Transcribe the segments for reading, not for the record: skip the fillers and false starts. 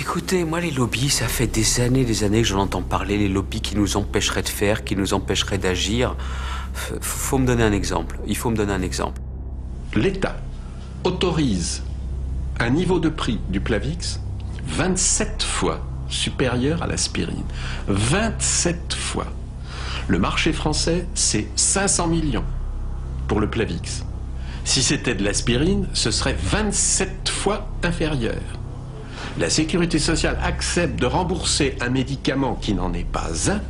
Écoutez, moi les lobbies, ça fait des années que j'en entends parler, les lobbies qui nous empêcheraient de faire, qui nous empêcheraient d'agir. Faut me donner un exemple, il faut me donner un exemple. L'État autorise un niveau de prix du Plavix 27 fois supérieur à l'aspirine. 27 fois. Le marché français, c'est 500 millions pour le Plavix. Si c'était de l'aspirine, ce serait 27 fois inférieur. La sécurité sociale accepte de rembourser un médicament qui n'en est pas un,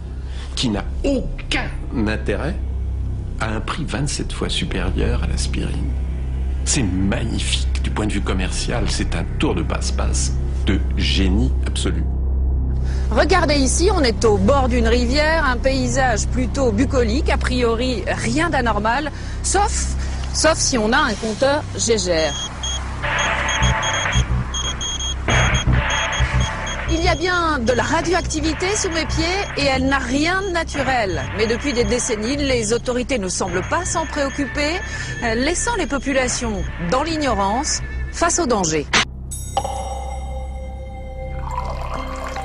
qui n'a aucun intérêt, à un prix 27 fois supérieur à l'aspirine. C'est magnifique du point de vue commercial, c'est un tour de passe-passe de génie absolu. Regardez ici, on est au bord d'une rivière, un paysage plutôt bucolique, a priori rien d'anormal, sauf si on a un compteur Gégère. Il y a bien de la radioactivité sous mes pieds et elle n'a rien de naturel. Mais depuis des décennies, les autorités ne semblent pas s'en préoccuper, laissant les populations dans l'ignorance face au danger.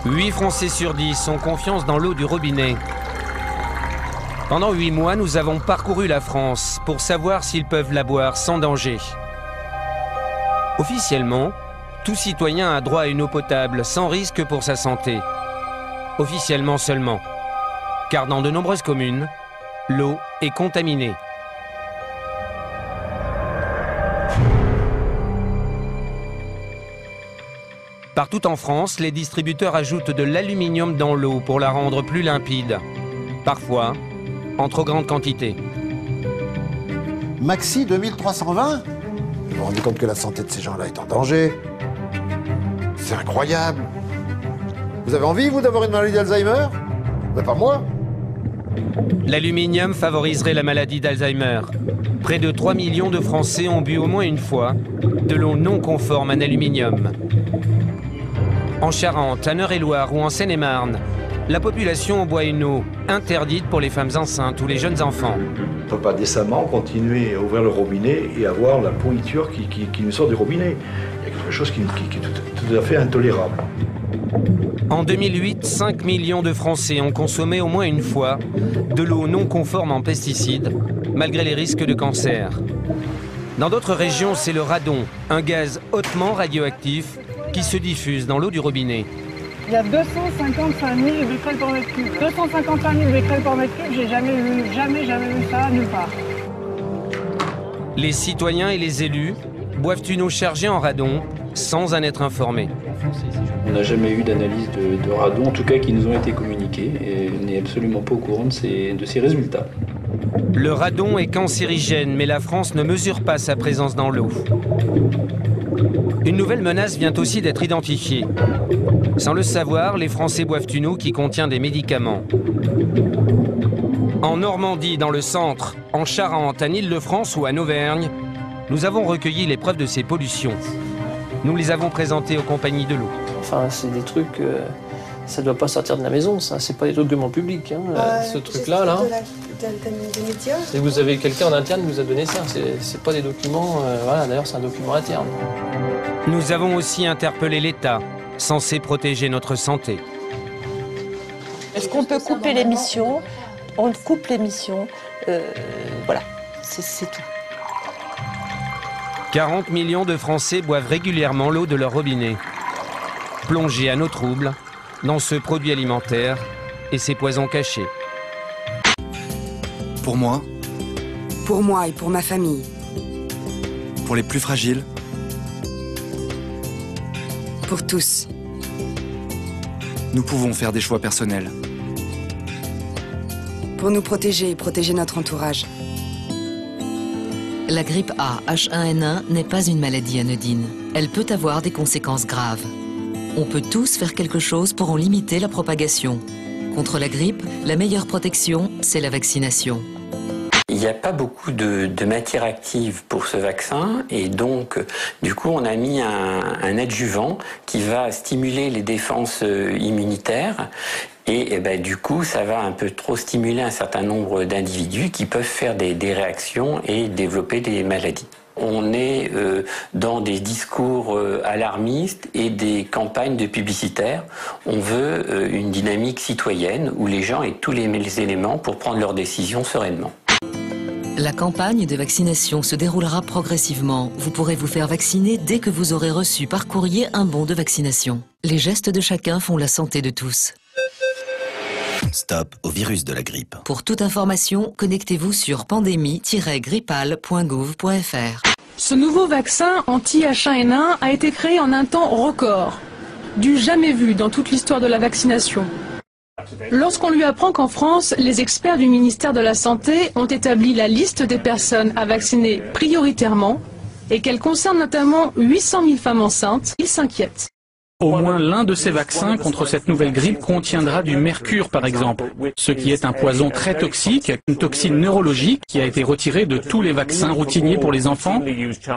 8 Français sur 10 ont confiance dans l'eau du robinet. Pendant 8 mois, nous avons parcouru la France pour savoir s'ils peuvent la boire sans danger. Officiellement, tout citoyen a droit à une eau potable sans risque pour sa santé. Officiellement seulement. Car dans de nombreuses communes, l'eau est contaminée. Partout en France, les distributeurs ajoutent de l'aluminium dans l'eau pour la rendre plus limpide. Parfois, en trop grande quantité. Maxi 2320 ? Vous vous rendez compte que la santé de ces gens-là est en danger? C'est incroyable. Vous avez envie, vous, d'avoir une maladie d'Alzheimer? Ben, pas moi. L'aluminium favoriserait la maladie d'Alzheimer. Près de 3 millions de Français ont bu au moins une fois de l'eau non conforme en aluminium. En Charente, à Eure-et-Loir ou en Seine-et-Marne, la population boit une eau interdite pour les femmes enceintes ou les jeunes enfants. On ne peut pas décemment continuer à ouvrir le robinet et avoir la pourriture qui nous sort du robinet. Il y a quelque chose qui est tout à fait intolérable. En 2008, 5 millions de Français ont consommé au moins une fois de l'eau non conforme en pesticides, malgré les risques de cancer. Dans d'autres régions, c'est le radon, un gaz hautement radioactif qui se diffuse dans l'eau du robinet. Il y a 255 000 becquerels par mètre cube. 255 000 becquerels par mètre cube, j'ai jamais vu ça nulle part. Les citoyens et les élus boivent une eau chargée en radon sans en être informés. On n'a jamais eu d'analyse de radon, en tout cas qui nous ont été communiqués, et on n'est absolument pas au courant de ces résultats. Le radon est cancérigène, mais la France ne mesure pas sa présence dans l'eau. Une nouvelle menace vient aussi d'être identifiée. Sans le savoir, les Français boivent une eau qui contient des médicaments. En Normandie, dans le centre, en Charente, en Île-de-France ou en Auvergne, nous avons recueilli les preuves de ces pollutions. Nous les avons présentées aux compagnies de l'eau. Enfin, c'est des trucs, ça doit pas sortir de la maison, ça. C'est pas des documents publics, hein. Ce truc-là, là. Et vous avez quelqu'un en interne qui vous a donné ça. C'est pas des documents, voilà. D'ailleurs, c'est un document interne. Nous avons aussi interpellé l'État, censé protéger notre santé. Est-ce qu'on peut couper l'émission? On coupe l'émission. Voilà, c'est tout. 40 millions de Français boivent régulièrement l'eau de leur robinet. Plongés à nos troubles dans ce produit alimentaire et ses poisons cachés. Pour moi et pour ma famille. Pour les plus fragiles. Pour tous. Nous pouvons faire des choix personnels. Pour nous protéger et protéger notre entourage. La grippe A H1N1 n'est pas une maladie anodine. Elle peut avoir des conséquences graves. On peut tous faire quelque chose pour en limiter la propagation. Contre la grippe, la meilleure protection, c'est la vaccination. Il n'y a pas beaucoup de matière active pour ce vaccin et donc du coup on a mis un adjuvant qui va stimuler les défenses immunitaires et du coup ça va un peu trop stimuler un certain nombre d'individus qui peuvent faire des réactions et développer des maladies. on est dans des discours alarmistes et des campagnes de publicitaires. On veut une dynamique citoyenne où les gens aient tous les éléments pour prendre leurs décisions sereinement. La campagne de vaccination se déroulera progressivement. Vous pourrez vous faire vacciner dès que vous aurez reçu par courrier un bon de vaccination. Les gestes de chacun font la santé de tous. Stop au virus de la grippe. Pour toute information, connectez-vous sur pandémie-grippal.gouv.fr. Ce nouveau vaccin anti-H1N1 a été créé en un temps record, du jamais vu dans toute l'histoire de la vaccination. Lorsqu'on lui apprend qu'en France, les experts du ministère de la Santé ont établi la liste des personnes à vacciner prioritairement et qu'elle concerne notamment 800 000 femmes enceintes, il s'inquiète. Au moins l'un de ces vaccins contre cette nouvelle grippe contiendra du mercure, par exemple, ce qui est un poison très toxique, une toxine neurologique qui a été retirée de tous les vaccins routiniers pour les enfants,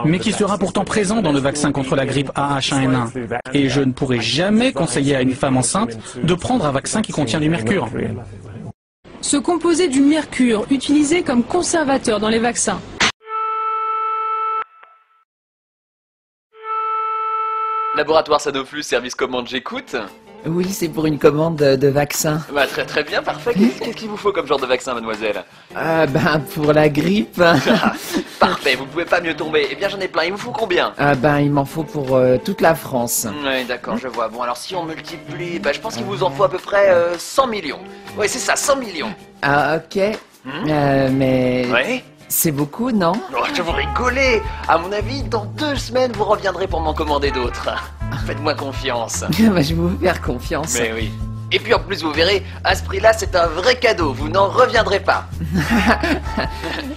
mais qui sera pourtant présent dans le vaccin contre la grippe AH1N1. Et je ne pourrai jamais conseiller à une femme enceinte de prendre un vaccin qui contient du mercure. Ce composé du mercure, utilisé comme conservateur dans les vaccins. Laboratoire Sanofi, service commande, j'écoute. Oui, c'est pour une commande de vaccin. Bah, très bien, parfait. Qu'est-ce qu'il vous faut comme genre de vaccin, mademoiselle? Pour la grippe. Parfait, vous pouvez pas mieux tomber. Eh bien, j'en ai plein. Il vous faut combien? Il m'en faut pour toute la France. Oui, d'accord, je vois. Bon, alors si on multiplie, je pense qu'il vous en faut à peu près 100 millions. Oui, c'est ça, 100 millions. Ah, ok. Mais... Oui. C'est beaucoup, non? Oh, je vous rigolez. À mon avis, dans 2 semaines, vous reviendrez pour m'en commander d'autres. Faites-moi confiance. Je vais vous faire confiance. Mais oui. Et puis en plus, vous verrez, à ce prix-là, c'est un vrai cadeau. Vous n'en reviendrez pas.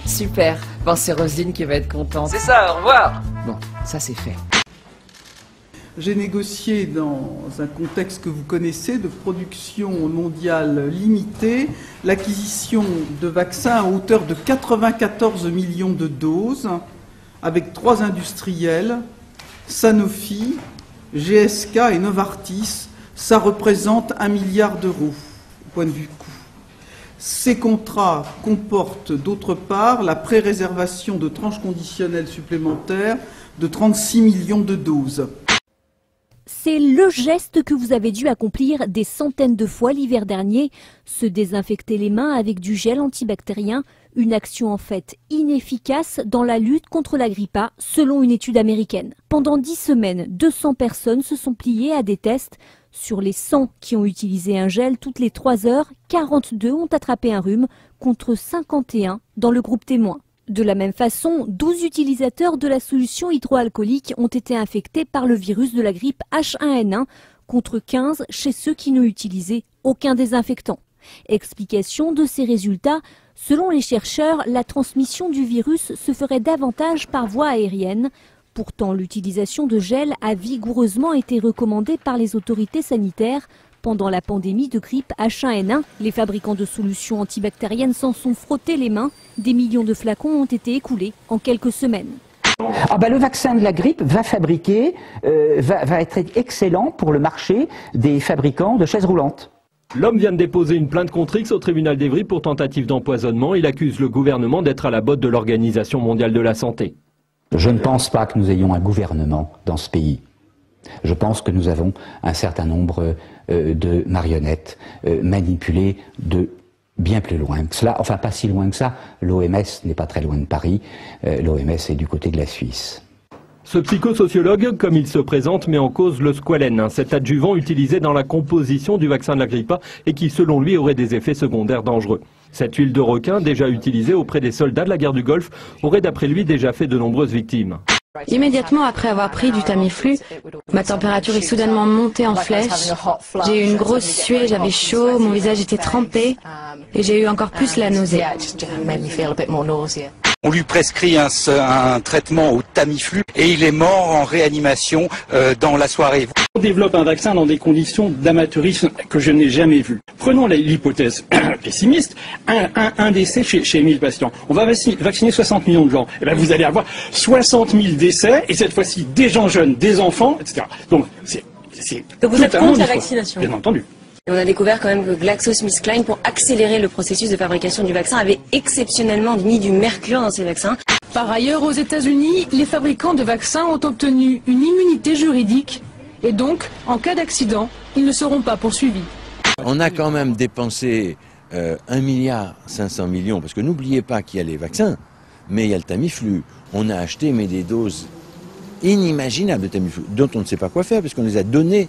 Super. Bon, c'est Roselyne qui va être contente. C'est ça, au revoir. Bon, ça c'est fait. J'ai négocié dans un contexte que vous connaissez de production mondiale limitée l'acquisition de vaccins à hauteur de 94 millions de doses avec 3 industriels, Sanofi, GSK et Novartis. Ça représente 1 milliard d'euros au point de vue coût. Ces contrats comportent d'autre part la pré-réservation de tranches conditionnelles supplémentaires de 36 millions de doses. C'est le geste que vous avez dû accomplir des centaines de fois l'hiver dernier, se désinfecter les mains avec du gel antibactérien, une action en fait inefficace dans la lutte contre la grippe A, selon une étude américaine. Pendant 10 semaines, 200 personnes se sont pliées à des tests. Sur les 100 qui ont utilisé un gel toutes les 3 heures, 42 ont attrapé un rhume, contre 51 dans le groupe témoin. De la même façon, 12 utilisateurs de la solution hydroalcoolique ont été infectés par le virus de la grippe H1N1 contre 15 chez ceux qui n'ont utilisé aucun désinfectant. Explication de ces résultats, selon les chercheurs, la transmission du virus se ferait davantage par voie aérienne. Pourtant, l'utilisation de gel a vigoureusement été recommandée par les autorités sanitaires. Pendant la pandémie de grippe H1N1, les fabricants de solutions antibactériennes s'en sont frottés les mains. Des millions de flacons ont été écoulés en quelques semaines. Le vaccin de la grippe va être excellent pour le marché des fabricants de chaises roulantes. L'homme vient de déposer une plainte contre X au tribunal d'Evry pour tentative d'empoisonnement. Il accuse le gouvernement d'être à la botte de l'Organisation mondiale de la santé. Je ne pense pas que nous ayons un gouvernement dans ce pays. Je pense que nous avons un certain nombre de marionnettes manipulées de bien plus loin que cela. Enfin, pas si loin que ça. L'OMS n'est pas très loin de Paris. L'OMS est du côté de la Suisse. Ce psychosociologue, comme il se présente, met en cause le squalène, cet adjuvant utilisé dans la composition du vaccin de la grippe A et qui, selon lui, aurait des effets secondaires dangereux. Cette huile de requin, déjà utilisée auprès des soldats de la guerre du Golfe, aurait d'après lui déjà fait de nombreuses victimes. Immédiatement après avoir pris du Tamiflu, ma température est soudainement montée en flèche. J'ai eu une grosse suée, j'avais chaud, mon visage était trempé et j'ai eu encore plus la nausée. On lui prescrit un traitement au Tamiflu et il est mort en réanimation dans la soirée. On développe un vaccin dans des conditions d'amateurisme que je n'ai jamais vues. Prenons l'hypothèse pessimiste, un décès chez 1000 patients. On va vacciner 60 millions de gens. Et bien vous allez avoir 60 000 décès, et cette fois-ci des gens jeunes, des enfants, etc. Donc vous êtes contre la vaccination? Bien entendu. Et on a découvert quand même que GlaxoSmithKline, pour accélérer le processus de fabrication du vaccin, avait exceptionnellement mis du mercure dans ces vaccins. Par ailleurs, aux États-Unis, les fabricants de vaccins ont obtenu une immunité juridique et donc, en cas d'accident, ils ne seront pas poursuivis. On a quand même dépensé 1,5 milliard, parce que n'oubliez pas qu'il y a les vaccins, mais il y a le Tamiflu. On a acheté des doses inimaginables de Tamiflu, dont on ne sait pas quoi faire, parce qu'on les a données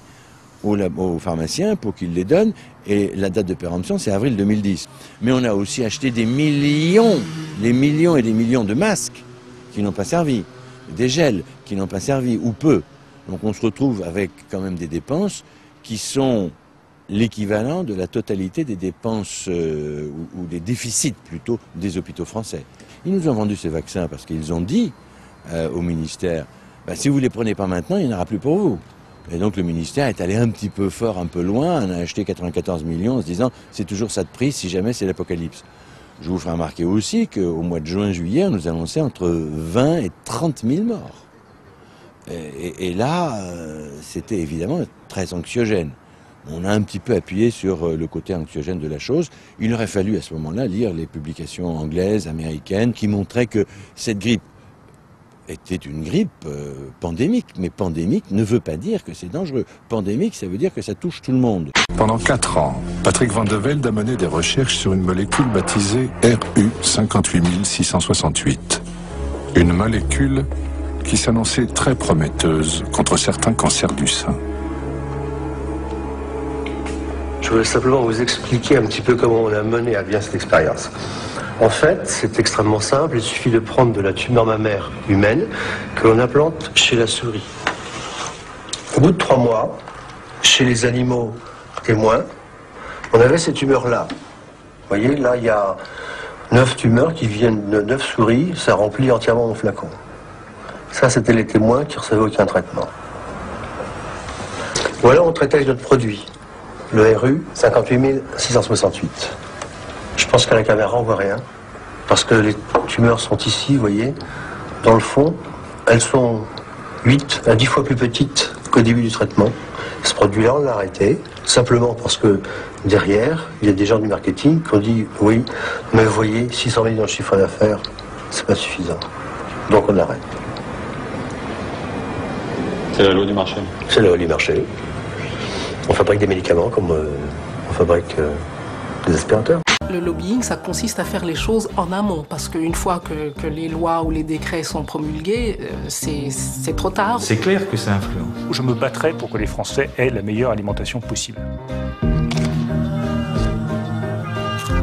aux pharmaciens pour qu'ils les donnent, et la date de péremption c'est avril 2010. Mais on a aussi acheté des millions et des millions de masques qui n'ont pas servi, des gels qui n'ont pas servi, ou peu. Donc on se retrouve avec quand même des dépenses qui sont l'équivalent de la totalité des dépenses, ou des déficits plutôt, des hôpitaux français. Ils nous ont vendu ces vaccins parce qu'ils ont dit au ministère, si vous ne les prenez pas maintenant, il n'y en aura plus pour vous. Et donc le ministère est allé un petit peu fort, un peu loin, on a acheté 94 millions en se disant c'est toujours ça de prix si jamais c'est l'apocalypse. Je vous ferai remarquer aussi qu'au mois de juin-juillet, on nous annonçait entre 20 et 30 000 morts. Et là, c'était évidemment très anxiogène. On a un petit peu appuyé sur le côté anxiogène de la chose. Il aurait fallu à ce moment-là lire les publications anglaises, américaines, qui montraient que cette grippe était une grippe pandémique. Mais pandémique ne veut pas dire que c'est dangereux. Pandémique, ça veut dire que ça touche tout le monde. Pendant 4 ans, Patrick Van de Velde a mené des recherches sur une molécule baptisée RU 58668. Une molécule qui s'annonçait très prometteuse contre certains cancers du sein. Je voulais simplement vous expliquer un petit peu comment on a mené à bien cette expérience. En fait, c'est extrêmement simple, il suffit de prendre de la tumeur mammaire humaine que l'on implante chez la souris. Au bout de 3 mois, chez les animaux témoins, on avait ces tumeurs-là. Vous voyez, là, il y a 9 tumeurs qui viennent de 9 souris, ça remplit entièrement mon flacon. Ça, c'était les témoins qui ne recevaient aucun traitement. Ou alors, on traitait avec notre produit, le RU 58668. Je pense qu'à la caméra, on voit rien, parce que les tumeurs sont ici, vous voyez, dans le fond. Elles sont 8 à 10 fois plus petites qu'au début du traitement. Ce produit-là, on l'a arrêté, simplement parce que derrière, il y a des gens du marketing qui ont dit, oui, mais vous voyez, 600 millions de chiffre d'affaires, c'est pas suffisant. Donc on l'arrête. C'est la loi du marché. C'est la loi du marché. On fabrique des médicaments comme on fabrique des aspirateurs. Le lobbying, ça consiste à faire les choses en amont, parce qu'une fois que les lois ou les décrets sont promulgués, c'est trop tard. C'est clair que ça influence. Je me battrai pour que les Français aient la meilleure alimentation possible.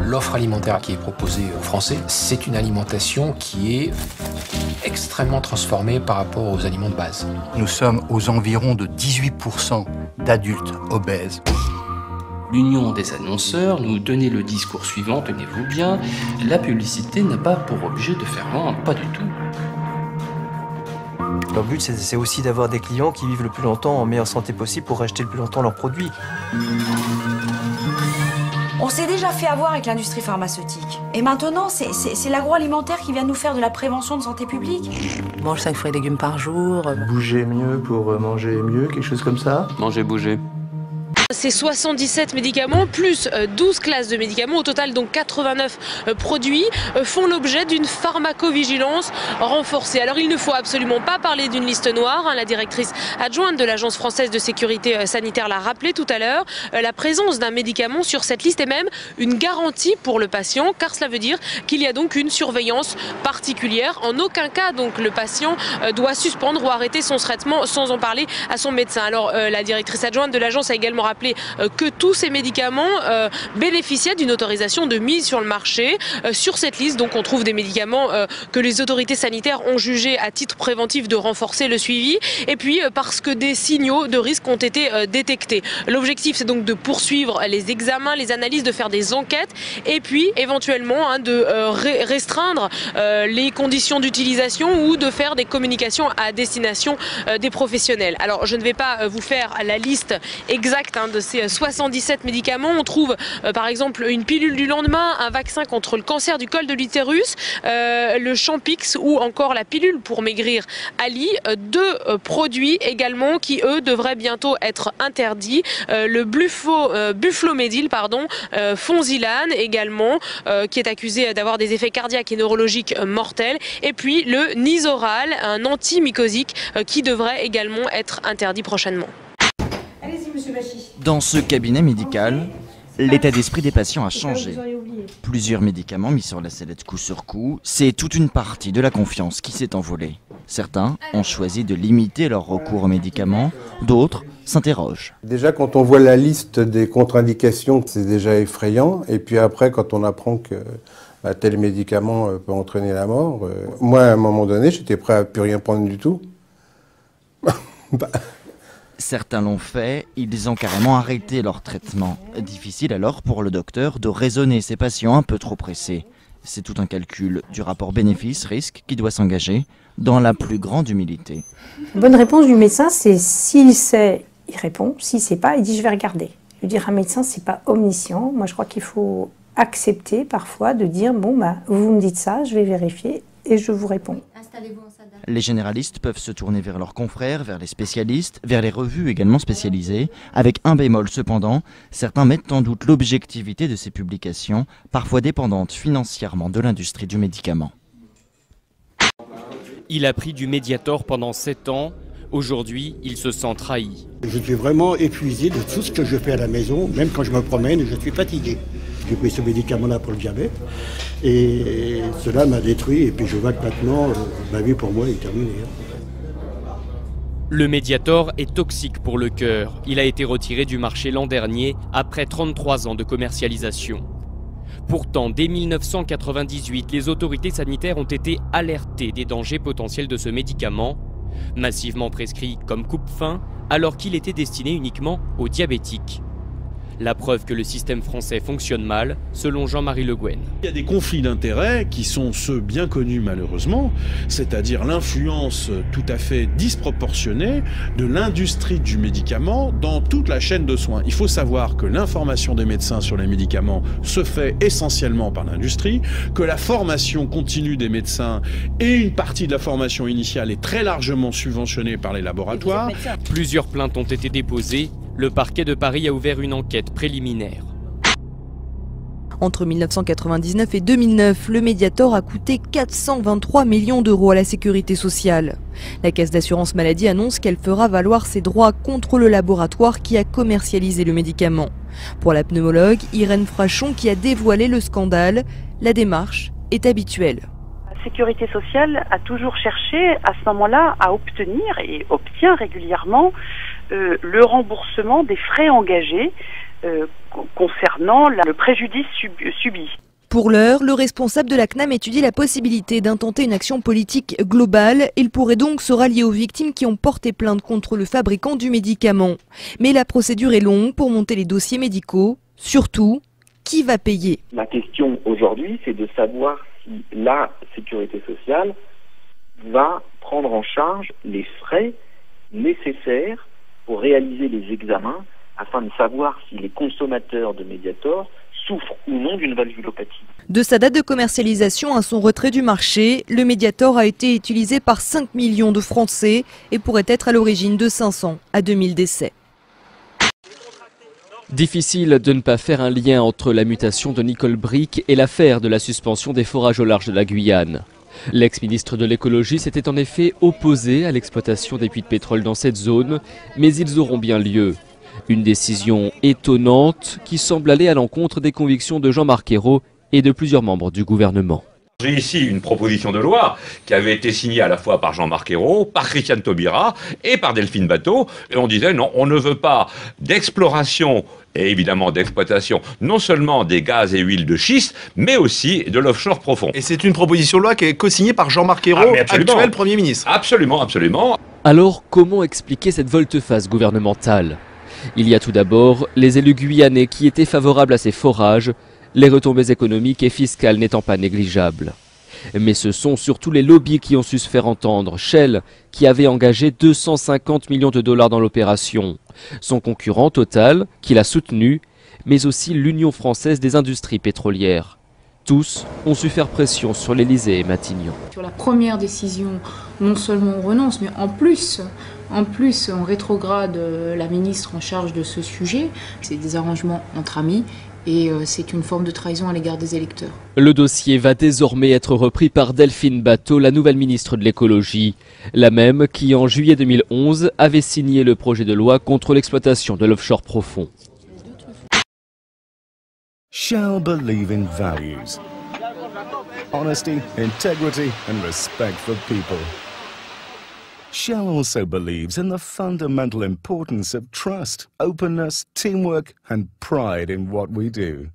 L'offre alimentaire qui est proposée aux Français, c'est une alimentation qui est extrêmement transformée par rapport aux aliments de base. Nous sommes aux environs de 18% d'adultes obèses. L'Union des annonceurs nous donnait le discours suivant, tenez-vous bien, la publicité n'a pas pour objet de faire vendre, pas du tout. Leur but, c'est aussi d'avoir des clients qui vivent le plus longtemps en meilleure santé possible pour acheter le plus longtemps leurs produits. On s'est déjà fait avoir avec l'industrie pharmaceutique. Et maintenant, c'est l'agroalimentaire qui vient nous faire de la prévention de santé publique. Mange 5 fruits et légumes par jour. Bouger mieux pour manger mieux, quelque chose comme ça. Manger, bouger. C'est 77 médicaments plus 12 classes de médicaments, au total donc 89 produits font l'objet d'une pharmacovigilance renforcée. Alors il ne faut absolument pas parler d'une liste noire, la directrice adjointe de l'Agence française de sécurité sanitaire l'a rappelé tout à l'heure. La présence d'un médicament sur cette liste est même une garantie pour le patient, car cela veut dire qu'il y a donc une surveillance particulière. En aucun cas donc le patient doit suspendre ou arrêter son traitement sans en parler à son médecin. Alors la directrice adjointe de l'agence a également rappelé que tous ces médicaments bénéficiaient d'une autorisation de mise sur le marché. Sur cette liste, donc, on trouve des médicaments que les autorités sanitaires ont jugé à titre préventif de renforcer le suivi, et puis parce que des signaux de risque ont été détectés. L'objectif, c'est donc de poursuivre les examens, les analyses, de faire des enquêtes, et puis éventuellement de restreindre les conditions d'utilisation ou de faire des communications à destination des professionnels. Alors, je ne vais pas vous faire la liste exacte de ces 77 médicaments. On trouve par exemple une pilule du lendemain, un vaccin contre le cancer du col de l'utérus, le Champix ou encore la pilule pour maigrir Ali. Deux produits également qui eux devraient bientôt être interdits. Le Buflomédil, Fonzilane également, qui est accusé d'avoir des effets cardiaques et neurologiques mortels. Et puis le Nizoral, un antimycosique qui devrait également être interdit prochainement. Dans ce cabinet médical, l'état d'esprit des patients a changé. Plusieurs médicaments mis sur la sellette coup sur coup, c'est toute une partie de la confiance qui s'est envolée. Certains ont choisi de limiter leur recours aux médicaments, d'autres s'interrogent. Déjà, quand on voit la liste des contre-indications, c'est déjà effrayant. Et puis après, quand on apprend que tel médicament peut entraîner la mort, moi, à un moment donné, j'étais prêt à plus rien prendre du tout. Certains l'ont fait, ils ont carrément arrêté leur traitement. Difficile alors pour le docteur de raisonner ces patients un peu trop pressés. C'est tout un calcul du rapport bénéfice-risque qui doit s'engager dans la plus grande humilité. Bonne réponse du médecin, c'est s'il sait, il répond. S'il ne sait pas, il dit je vais regarder. Je veux dire, un médecin, c'est pas omniscient. Moi, je crois qu'il faut accepter parfois de dire bon, vous me dites ça, je vais vérifier et je vous réponds. Les généralistes peuvent se tourner vers leurs confrères, vers les spécialistes, vers les revues également spécialisées. Avec un bémol cependant, certains mettent en doute l'objectivité de ces publications, parfois dépendantes financièrement de l'industrie du médicament. Il a pris du Mediator pendant 7 ans. Aujourd'hui, il se sent trahi. Je suis vraiment épuisé de tout ce que je fais à la maison. Même quand je me promène, je suis fatigué. J'ai pris ce médicament-là pour le diabète et cela m'a détruit. Et puis je vois que maintenant, ma vie pour moi est terminée. Le Mediator est toxique pour le cœur. Il a été retiré du marché l'an dernier après 33 ans de commercialisation. Pourtant, dès 1998, les autorités sanitaires ont été alertées des dangers potentiels de ce médicament, massivement prescrit comme coupe-faim, alors qu'il était destiné uniquement aux diabétiques. La preuve que le système français fonctionne mal, selon Jean-Marie Le Guen. Il y a des conflits d'intérêts qui sont ceux bien connus malheureusement, c'est-à-dire l'influence tout à fait disproportionnée de l'industrie du médicament dans toute la chaîne de soins. Il faut savoir que l'information des médecins sur les médicaments se fait essentiellement par l'industrie, que la formation continue des médecins et une partie de la formation initiale est très largement subventionnée par les laboratoires. Plusieurs plaintes ont été déposées. Le parquet de Paris a ouvert une enquête préliminaire. Entre 1999 et 2009, le Mediator a coûté 423 millions d'euros à la sécurité sociale. La caisse d'assurance maladie annonce qu'elle fera valoir ses droits contre le laboratoire qui a commercialisé le médicament. Pour la pneumologue Irène Frachon qui a dévoilé le scandale, la démarche est habituelle. La sécurité sociale a toujours cherché à ce moment-là à obtenir et obtient régulièrement le remboursement des frais engagés concernant le préjudice subi. Pour l'heure, le responsable de la CNAM étudie la possibilité d'intenter une action politique globale. Il pourrait donc se rallier aux victimes qui ont porté plainte contre le fabricant du médicament. Mais la procédure est longue pour monter les dossiers médicaux. Surtout, qui va payer? La question aujourd'hui, c'est de savoir si la sécurité sociale va prendre en charge les frais nécessaires pour réaliser les examens afin de savoir si les consommateurs de Mediator souffrent ou non d'une valvulopathie. De sa date de commercialisation à son retrait du marché, le Mediator a été utilisé par 5 millions de Français et pourrait être à l'origine de 500 à 2000 décès. Difficile de ne pas faire un lien entre la mutation de Nicole Bricq et l'affaire de la suspension des forages au large de la Guyane. L'ex-ministre de l'écologie s'était en effet opposé à l'exploitation des puits de pétrole dans cette zone, mais ils auront bien lieu. Une décision étonnante qui semble aller à l'encontre des convictions de Jean-Marc Ayrault et de plusieurs membres du gouvernement. J'ai ici une proposition de loi qui avait été signée à la fois par Jean-Marc Ayrault, par Christiane Taubira et par Delphine Batho. Et on disait non, on ne veut pas d'exploration et évidemment d'exploitation, non seulement des gaz et huiles de schiste, mais aussi de l'offshore profond. Et c'est une proposition de loi qui est co-signée par Jean-Marc Ayrault, actuel Premier ministre. Absolument, absolument. Alors, comment expliquer cette volte-face gouvernementale? Il y a tout d'abord les élus guyanais qui étaient favorables à ces forages, les retombées économiques et fiscales n'étant pas négligeables. Mais ce sont surtout les lobbies qui ont su se faire entendre. Shell, qui avait engagé 250 millions de dollars dans l'opération. Son concurrent Total, qui l'a soutenu, mais aussi l'Union française des industries pétrolières. Tous ont su faire pression sur l'Élysée et Matignon. Sur la première décision, non seulement on renonce, mais en plus on rétrograde la ministre en charge de ce sujet. C'est des arrangements entre amis et c'est une forme de trahison à l'égard des électeurs. Le dossier va désormais être repris par Delphine Batho, la nouvelle ministre de l'écologie. La même qui, en juillet 2011, avait signé le projet de loi contre l'exploitation de l'offshore profond. Shell believe in values. Honesty, integrity and respect for people. Shell also believes in the fundamental importance of trust, openness, teamwork and pride in what we do.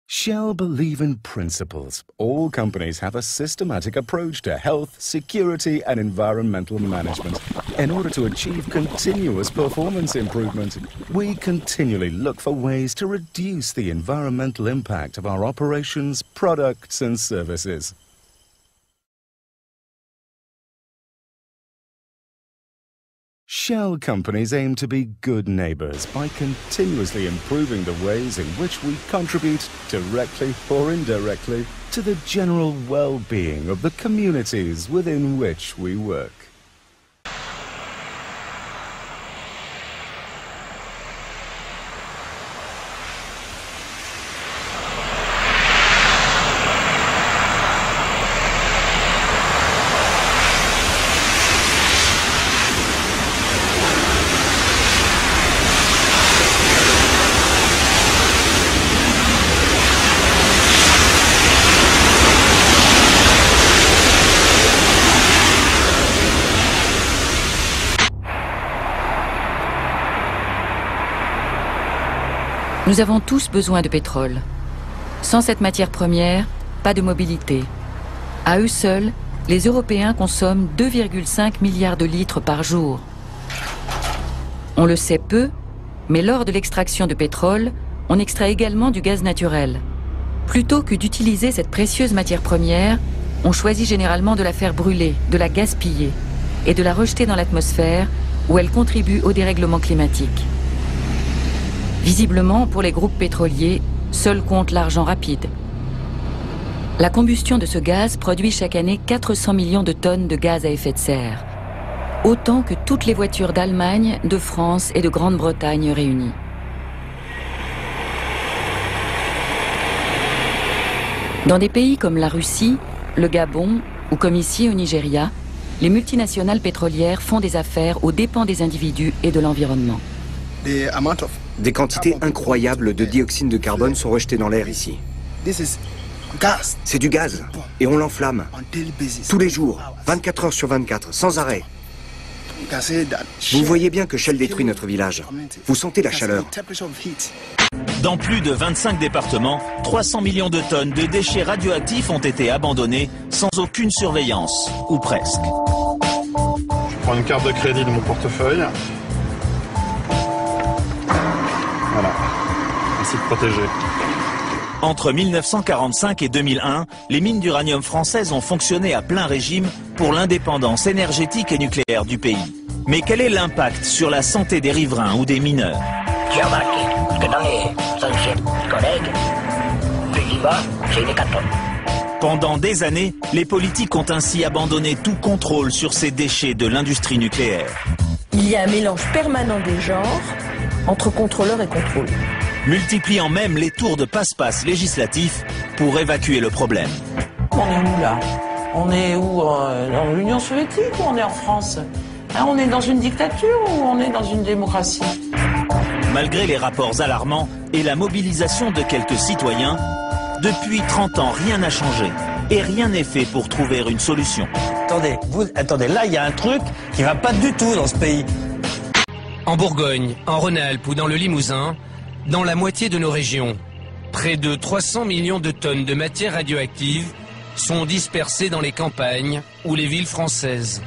Shell believe in principles. All companies have a systematic approach to health, security and environmental management. In order to achieve continuous performance improvement, we continually look for ways to reduce the environmental impact of our operations, products and services. Shell companies aim to be good neighbours by continuously improving the ways in which we contribute, directly or indirectly, to the general well-being of the communities within which we work. Nous avons tous besoin de pétrole. Sans cette matière première, pas de mobilité. À eux seuls, les Européens consomment 2,5 milliards de litres par jour. On le sait peu, mais lors de l'extraction de pétrole, on extrait également du gaz naturel. Plutôt que d'utiliser cette précieuse matière première, on choisit généralement de la faire brûler, de la gaspiller et de la rejeter dans l'atmosphère où elle contribue au dérèglement climatique. Visiblement, pour les groupes pétroliers, seul compte l'argent rapide. La combustion de ce gaz produit chaque année 400 millions de tonnes de gaz à effet de serre. Autant que toutes les voitures d'Allemagne, de France et de Grande-Bretagne réunies. Dans des pays comme la Russie, le Gabon ou comme ici au Nigeria, les multinationales pétrolières font des affaires aux dépens des individus et de l'environnement. Des quantités incroyables de dioxyde de carbone sont rejetées dans l'air ici. C'est du gaz, et on l'enflamme. Tous les jours, 24 heures sur 24, sans arrêt. Vous voyez bien que Shell détruit notre village. Vous sentez la chaleur. Dans plus de 25 départements, 300 millions de tonnes de déchets radioactifs ont été abandonnés sans aucune surveillance, ou presque. Je prends une carte de crédit de mon portefeuille. Voilà, ainsi de protéger. Entre 1945 et 2001, les mines d'uranium françaises ont fonctionné à plein régime pour l'indépendance énergétique et nucléaire du pays. Mais quel est l'impact sur la santé des riverains ou des mineurs? J'ai remarqué que dans les anciens collègues, Pays-Bas, c'est une hécatombe. Pendant des années, les politiques ont ainsi abandonné tout contrôle sur ces déchets de l'industrie nucléaire. Il y a un mélange permanent des genres entre contrôleurs et contrôle. Multipliant même les tours de passe-passe législatifs pour évacuer le problème. On est où là? On est où? Dans l'Union soviétique ou on est en France? On est dans une dictature ou on est dans une démocratie? Malgré les rapports alarmants et la mobilisation de quelques citoyens, depuis 30 ans, rien n'a changé et rien n'est fait pour trouver une solution. Attendez, là il y a un truc qui va pas du tout dans ce pays. En Bourgogne, en Rhône-Alpes ou dans le Limousin, dans la moitié de nos régions, près de 300 millions de tonnes de matières radioactives sont dispersées dans les campagnes ou les villes françaises.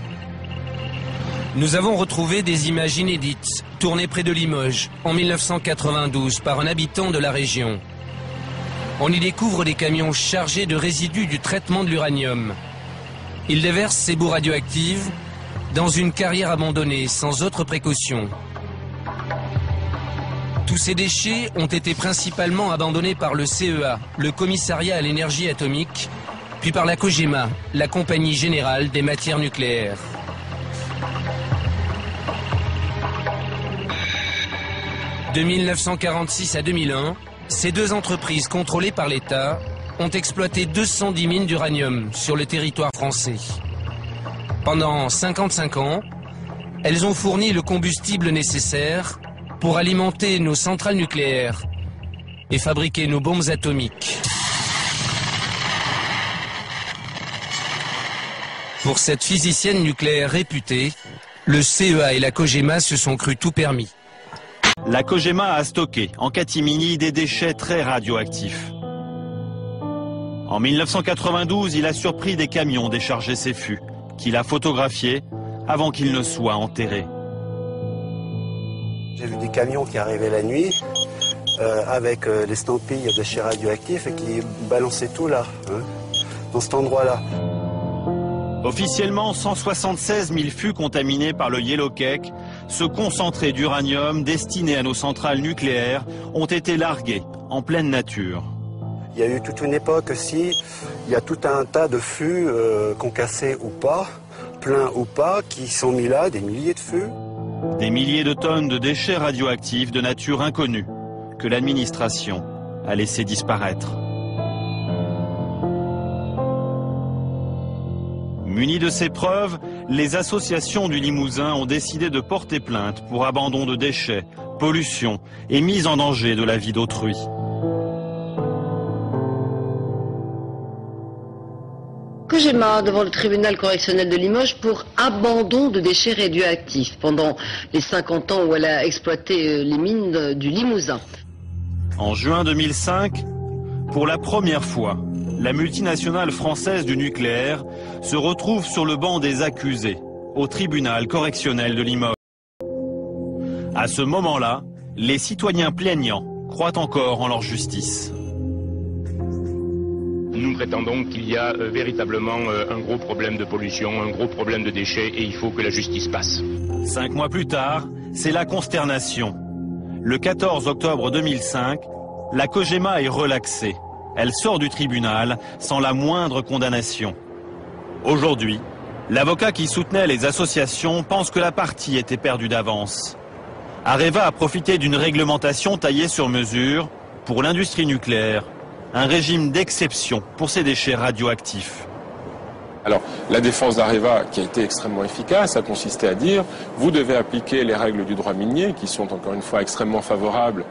Nous avons retrouvé des images inédites, tournées près de Limoges, en 1992, par un habitant de la région. On y découvre des camions chargés de résidus du traitement de l'uranium. Ils déversent ces boues radioactives dans une carrière abandonnée, sans autre précaution. Tous ces déchets ont été principalement abandonnés par le CEA, le Commissariat à l'énergie atomique, puis par la COGEMA, la Compagnie générale des matières nucléaires. De 1946 à 2001, ces deux entreprises contrôlées par l'État ont exploité 210 mines d'uranium sur le territoire français. Pendant 55 ans, elles ont fourni le combustible nécessaire pour alimenter nos centrales nucléaires et fabriquer nos bombes atomiques. Pour cette physicienne nucléaire réputée, le CEA et la COGEMA se sont crus tout permis. La COGEMA a stocké en catimini des déchets très radioactifs. En 1992, il a surpris des camions décharger ces fûts, qu'il a photographiés avant qu'ils ne soient enterrés. J'ai vu des camions qui arrivaient la nuit avec des estampilles de déchets radioactifs et qui balançaient tout là, dans cet endroit-là. Officiellement, 176 000 fûts contaminés par le Yellow Cake, ce concentré d'uranium destiné à nos centrales nucléaires, ont été largués en pleine nature. Il y a eu toute une époque aussi, il y a tout un tas de fûts concassés ou pas, pleins ou pas, qui sont mis là, des milliers de fûts. Des milliers de tonnes de déchets radioactifs de nature inconnue que l'administration a laissé disparaître. Munis de ces preuves, les associations du Limousin ont décidé de porter plainte pour abandon de déchets, pollution et mise en danger de la vie d'autrui. COGEMA devant le tribunal correctionnel de Limoges pour abandon de déchets radioactifs pendant les 50 ans où elle a exploité les mines du Limousin. En juin 2005, pour la première fois, la multinationale française du nucléaire se retrouve sur le banc des accusés au tribunal correctionnel de Limoges. À ce moment-là, les citoyens plaignants croient encore en leur justice. Nous prétendons qu'il y a véritablement un gros problème de pollution, un gros problème de déchets et il faut que la justice passe. 5 mois plus tard, c'est la consternation. Le 14 octobre 2005, la COGEMA est relaxée. Elle sort du tribunal sans la moindre condamnation. Aujourd'hui, l'avocat qui soutenait les associations pense que la partie était perdue d'avance. Areva a profité d'une réglementation taillée sur mesure pour l'industrie nucléaire, un régime d'exception pour ces déchets radioactifs. Alors, la défense d'Areva, qui a été extrêmement efficace, a consisté à dire vous devez appliquer les règles du droit minier, qui sont encore une fois extrêmement favorables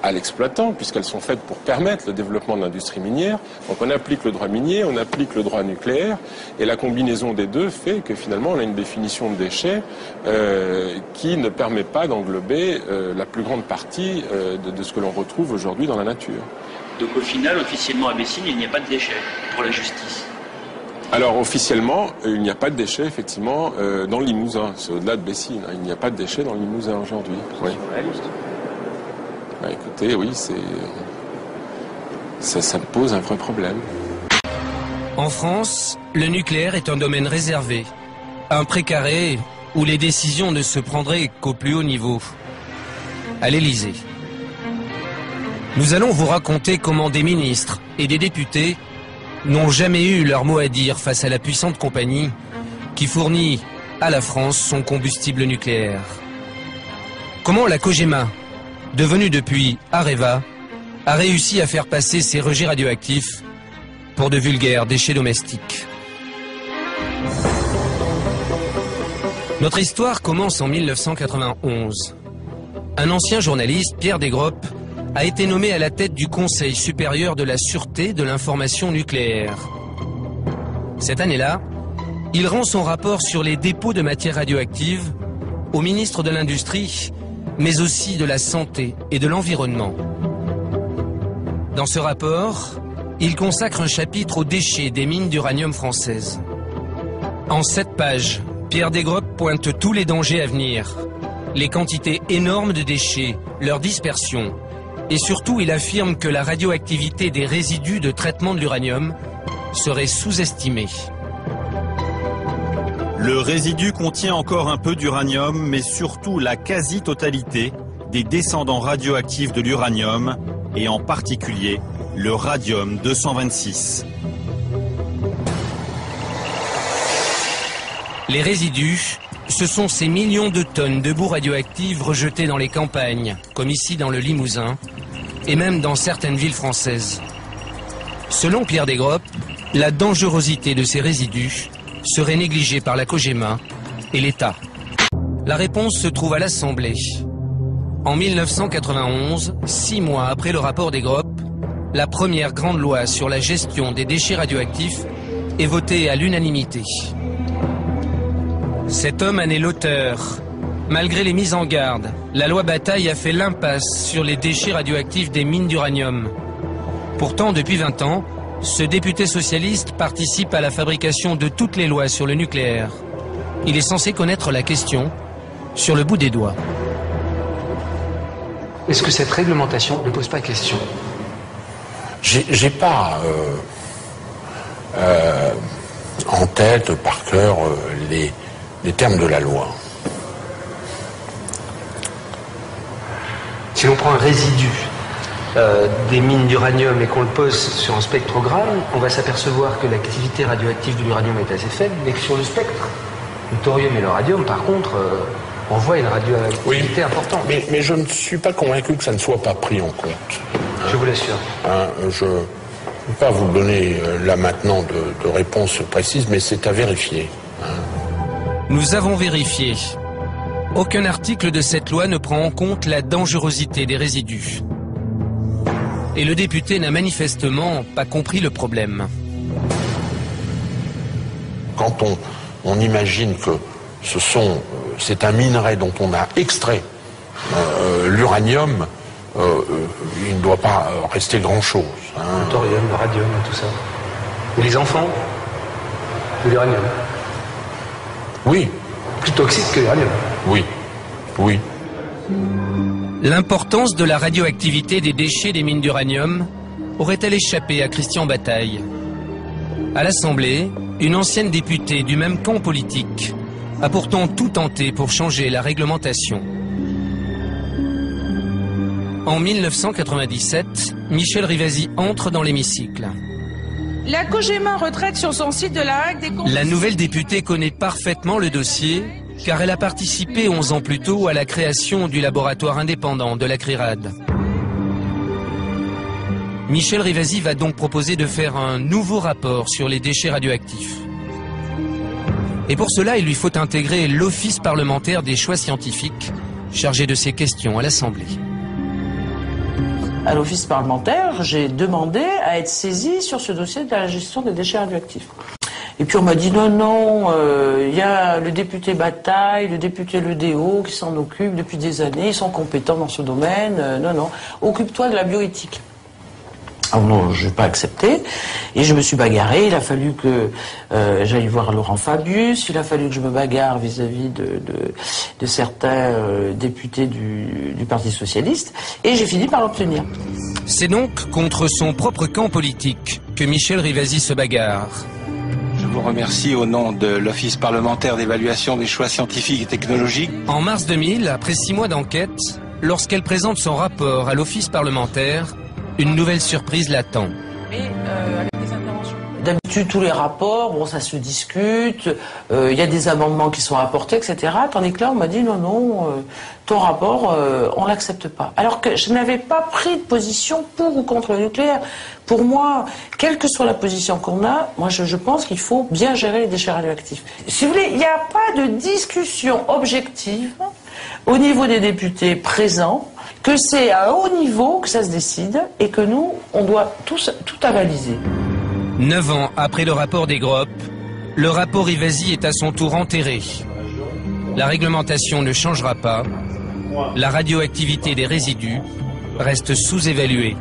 à l'exploitant, puisqu'elles sont faites pour permettre le développement de l'industrie minière. Donc on applique le droit minier, on applique le droit nucléaire, et la combinaison des deux fait que finalement on a une définition de déchets qui ne permet pas d'englober la plus grande partie de ce que l'on retrouve aujourd'hui dans la nature. Donc au final, officiellement à Bessines, il n'y a pas de déchets pour la justice. Alors officiellement, il n'y a pas de déchets effectivement dans le Limousin, c'est au-delà de Bessines, il n'y a pas de déchets dans le Limousin aujourd'hui. Oui. Bah, écoutez, oui, ça me pose un vrai problème. En France, le nucléaire est un domaine réservé, un précaré où les décisions ne se prendraient qu'au plus haut niveau, à l'Élysée. Nous allons vous raconter comment des ministres et des députés n'ont jamais eu leur mot à dire face à la puissante compagnie qui fournit à la France son combustible nucléaire. Comment la COGEMA, devenue depuis Areva, a réussi à faire passer ces rejets radioactifs pour de vulgaires déchets domestiques. Notre histoire commence en 1991. Un ancien journaliste, Pierre Desgroppes, a été nommé à la tête du Conseil supérieur de la sûreté de l'information nucléaire. Cette année-là, il rend son rapport sur les dépôts de matières radioactives au ministre de l'Industrie, mais aussi de la Santé et de l'Environnement. Dans ce rapport, il consacre un chapitre aux déchets des mines d'uranium françaises. En 7 pages, Pierre Desgroppes pointe tous les dangers à venir. Les quantités énormes de déchets, leur dispersion. Et surtout, il affirme que la radioactivité des résidus de traitement de l'uranium serait sous-estimée. Le résidu contient encore un peu d'uranium, mais surtout la quasi-totalité des descendants radioactifs de l'uranium, et en particulier le radium-226. Les résidus, ce sont ces millions de tonnes de boue radioactive rejetées dans les campagnes, comme ici dans le Limousin, et même dans certaines villes françaises. Selon Pierre Desgroppes, la dangerosité de ces résidus serait négligée par la COGEMA et l'État. La réponse se trouve à l'Assemblée. En 1991, 6 mois après le rapport Desgroppes, la première grande loi sur la gestion des déchets radioactifs est votée à l'unanimité. Cet homme en est l'auteur. Malgré les mises en garde, la loi Bataille a fait l'impasse sur les déchets radioactifs des mines d'uranium. Pourtant, depuis 20 ans, ce député socialiste participe à la fabrication de toutes les lois sur le nucléaire. Il est censé connaître la question sur le bout des doigts. Est-ce que cette réglementation ne pose pas question? J'ai pas en tête, par cœur, les termes de la loi. Si l'on prend un résidu des mines d'uranium et qu'on le pose sur un spectrogramme, on va s'apercevoir que l'activité radioactive de l'uranium est assez faible, mais que sur le spectre, le thorium et le radium, par contre, on voit une radioactivité importante. Mais je ne suis pas convaincu que ça ne soit pas pris en compte. Je vous l'assure. Je ne peux pas vous donner là maintenant de réponse précise, mais c'est à vérifier. Nous avons vérifié. Aucun article de cette loi ne prend en compte la dangerosité des résidus. Et le député n'a manifestement pas compris le problème. Quand on imagine que c'est un minerai dont on a extrait l'uranium, il ne doit pas rester grand-chose. Le thorium, le radium et tout ça. Et les enfants de l'uranium. Oui. Plus toxique que l'uranium. Oui. Oui. L'importance de la radioactivité des déchets des mines d'uranium aurait-elle échappé à Christian Bataille? À l'Assemblée, une ancienne députée du même camp politique a pourtant tout tenté pour changer la réglementation. En 1997, Michel Rivasi entre dans l'hémicycle. La COGEMA retraite sur son site de la règle des conditions. La nouvelle députée connaît parfaitement le dossier, car elle a participé 11 ans plus tôt à la création du laboratoire indépendant de la CRIRAD. Michel Rivasi va donc proposer de faire un nouveau rapport sur les déchets radioactifs. Et pour cela, il lui faut intégrer l'Office parlementaire des choix scientifiques, chargé de ces questions à l'Assemblée. À l'Office parlementaire, j'ai demandé à être saisi sur ce dossier de la gestion des déchets radioactifs. Et puis on m'a dit non, il y a le député Bataille, le député Ledéo qui s'en occupe depuis des années, ils sont compétents dans ce domaine, non, occupe-toi de la bioéthique. Alors non, je n'ai pas accepté, et je me suis bagarré, il a fallu que j'aille voir Laurent Fabius, il a fallu que je me bagarre vis-à-vis de certains députés du Parti Socialiste, et j'ai fini par l'obtenir. C'est donc contre son propre camp politique que Michel Rivasi se bagarre. Je vous remercie au nom de l'Office parlementaire d'évaluation des choix scientifiques et technologiques. En mars 2000, après 6 mois d'enquête, lorsqu'elle présente son rapport à l'Office parlementaire, une nouvelle surprise l'attend. Avec des interventions. D'habitude, tous les rapports, bon, ça se discute, il y a des amendements qui sont apportés, etc. Tandis que là, on m'a dit non, ton rapport, on l'accepte pas. Alors que je n'avais pas pris de position pour ou contre le nucléaire. Pour moi, quelle que soit la position qu'on a, moi je pense qu'il faut bien gérer les déchets radioactifs. Si vous voulez, il n'y a pas de discussion objective au niveau des députés présents, que c'est à haut niveau que ça se décide et que nous, on doit tout avaliser. 9 ans après le rapport Desgroppes, le rapport Rivasi est à son tour enterré. La réglementation ne changera pas. La radioactivité des résidus reste sous-évaluée.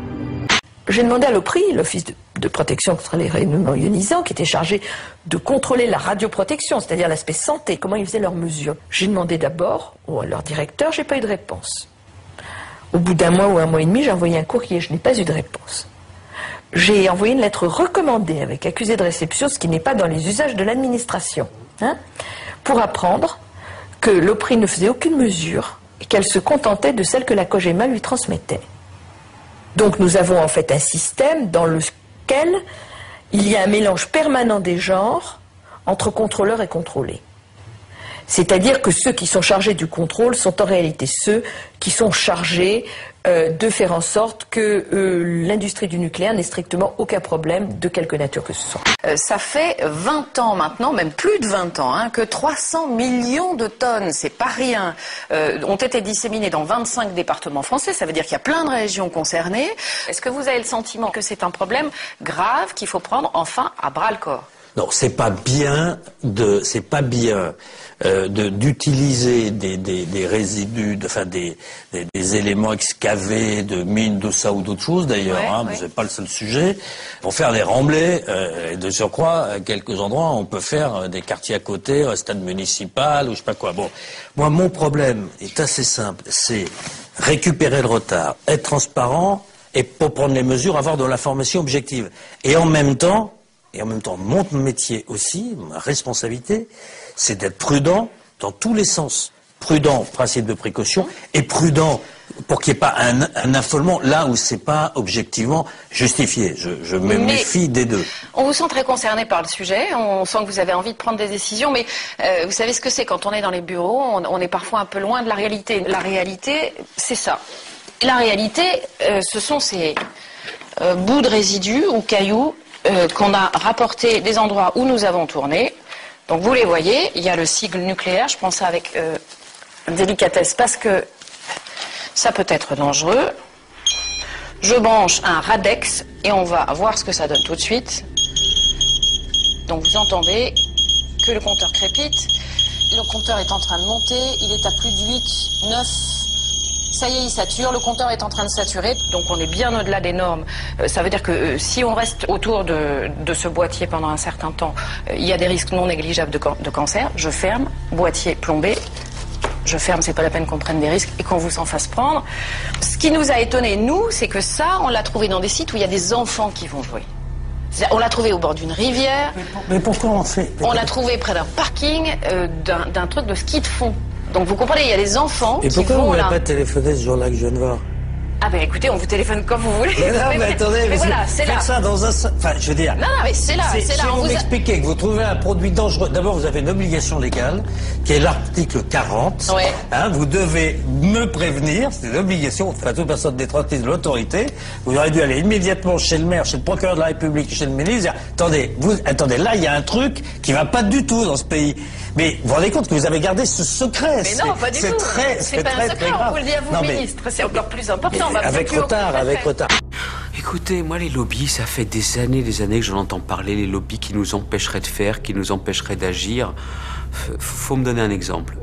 J'ai demandé à l'OPRI, l'Office de protection contre les rayonnements ionisants qui était chargé de contrôler la radioprotection, c'est-à-dire l'aspect santé, comment ils faisaient leurs mesures. J'ai demandé d'abord à leur directeur, j'ai pas eu de réponse. Au bout d'un mois ou un mois et demi, j'ai envoyé un courrier, je n'ai pas eu de réponse. J'ai envoyé une lettre recommandée avec accusé de réception, ce qui n'est pas dans les usages de l'administration, pour apprendre que l'OPRI ne faisait aucune mesure et qu'elle se contentait de celle que la COGEMA lui transmettait. Donc nous avons en fait un système dans lequel il y a un mélange permanent des genres entre contrôleurs et contrôlés. C'est-à-dire que ceux qui sont chargés du contrôle sont en réalité ceux qui sont chargés de faire en sorte que l'industrie du nucléaire n'ait strictement aucun problème de quelque nature que ce soit. Ça fait 20 ans maintenant, même plus de 20 ans, que 300 millions de tonnes, c'est pas rien, ont été disséminées dans 25 départements français. Ça veut dire qu'il y a plein de régions concernées. Est-ce que vous avez le sentiment que c'est un problème grave qu'il faut prendre enfin à bras-le-corps? Non, c'est pas bien d'utiliser des résidus, enfin des éléments excavés de mines, de ça ou d'autres choses d'ailleurs. Ouais. C'est pas le seul sujet. Pour faire des remblais, et de surcroît, à quelques endroits, on peut faire des quartiers à côté, un stade municipal ou je sais pas quoi. Bon, moi, mon problème est assez simple, c'est récupérer le retard, être transparent et pour prendre les mesures, avoir de l'information objective. Et en même temps, mon métier aussi, ma responsabilité, c'est d'être prudent dans tous les sens. Prudent, principe de précaution, et prudent pour qu'il n'y ait pas un affolement là où c'est pas objectivement justifié. Je me méfie des deux. On vous sent très concerné par le sujet, on sent que vous avez envie de prendre des décisions, mais vous savez ce que c'est quand on est dans les bureaux, on est parfois un peu loin de la réalité. La réalité, c'est ça. La réalité, ce sont ces bouts de résidus ou cailloux qu'on a rapporté des endroits où nous avons tourné. Donc vous les voyez, il y a le sigle nucléaire, je prends ça avec délicatesse parce que ça peut être dangereux. Je branche un Radex et on va voir ce que ça donne tout de suite. Donc vous entendez que le compteur crépite. Le compteur est en train de monter, il est à plus de 8, 9... Ça y est, il sature, le compteur est en train de saturer, donc on est bien au-delà des normes. Ça veut dire que si on reste autour de ce boîtier pendant un certain temps, il y a des risques non négligeables de cancer. Je ferme, boîtier plombé, je ferme, c'est pas la peine qu'on prenne des risques et qu'on vous s'en fasse prendre. Ce qui nous a étonné, nous, c'est que ça, on l'a trouvé dans des sites où il y a des enfants qui vont jouer. On l'a trouvé au bord d'une rivière. Mais pourquoi on fait? On l'a trouvé près d'un parking, d'un truc de ski de fond. Donc vous comprenez, il y a des enfants qui vont là. Et pourquoi vous n'avez pas téléphoné ce jour-là que je viens de voir? Ah ben écoutez, on vous téléphone quand vous voulez. Mais non, mais attendez, mais voilà, c'est là. Faire ça dans un... Enfin, je veux dire... Non, mais c'est là, c'est là. Si vous m'expliquez que vous trouvez un produit dangereux, d'abord vous avez une obligation légale, qui est l'article 40. Ouais. Vous devez me prévenir, c'est une obligation, enfin toute personne détentrice de l'autorité. Vous aurez dû aller immédiatement chez le maire, chez le procureur de la République, chez le ministre, dire, attendez, là il y a un truc qui va pas du tout dans ce pays. Mais vous vous rendez compte que vous avez gardé ce secret? Mais non, pas du tout. C'est pas un secret, on vous le dit à vous, ministre. C'est encore plus important. Avec retard. Écoutez, moi les lobbies, ça fait des années que j'en entends parler, les lobbies qui nous empêcheraient de faire, qui nous empêcheraient d'agir. Il faut me donner un exemple.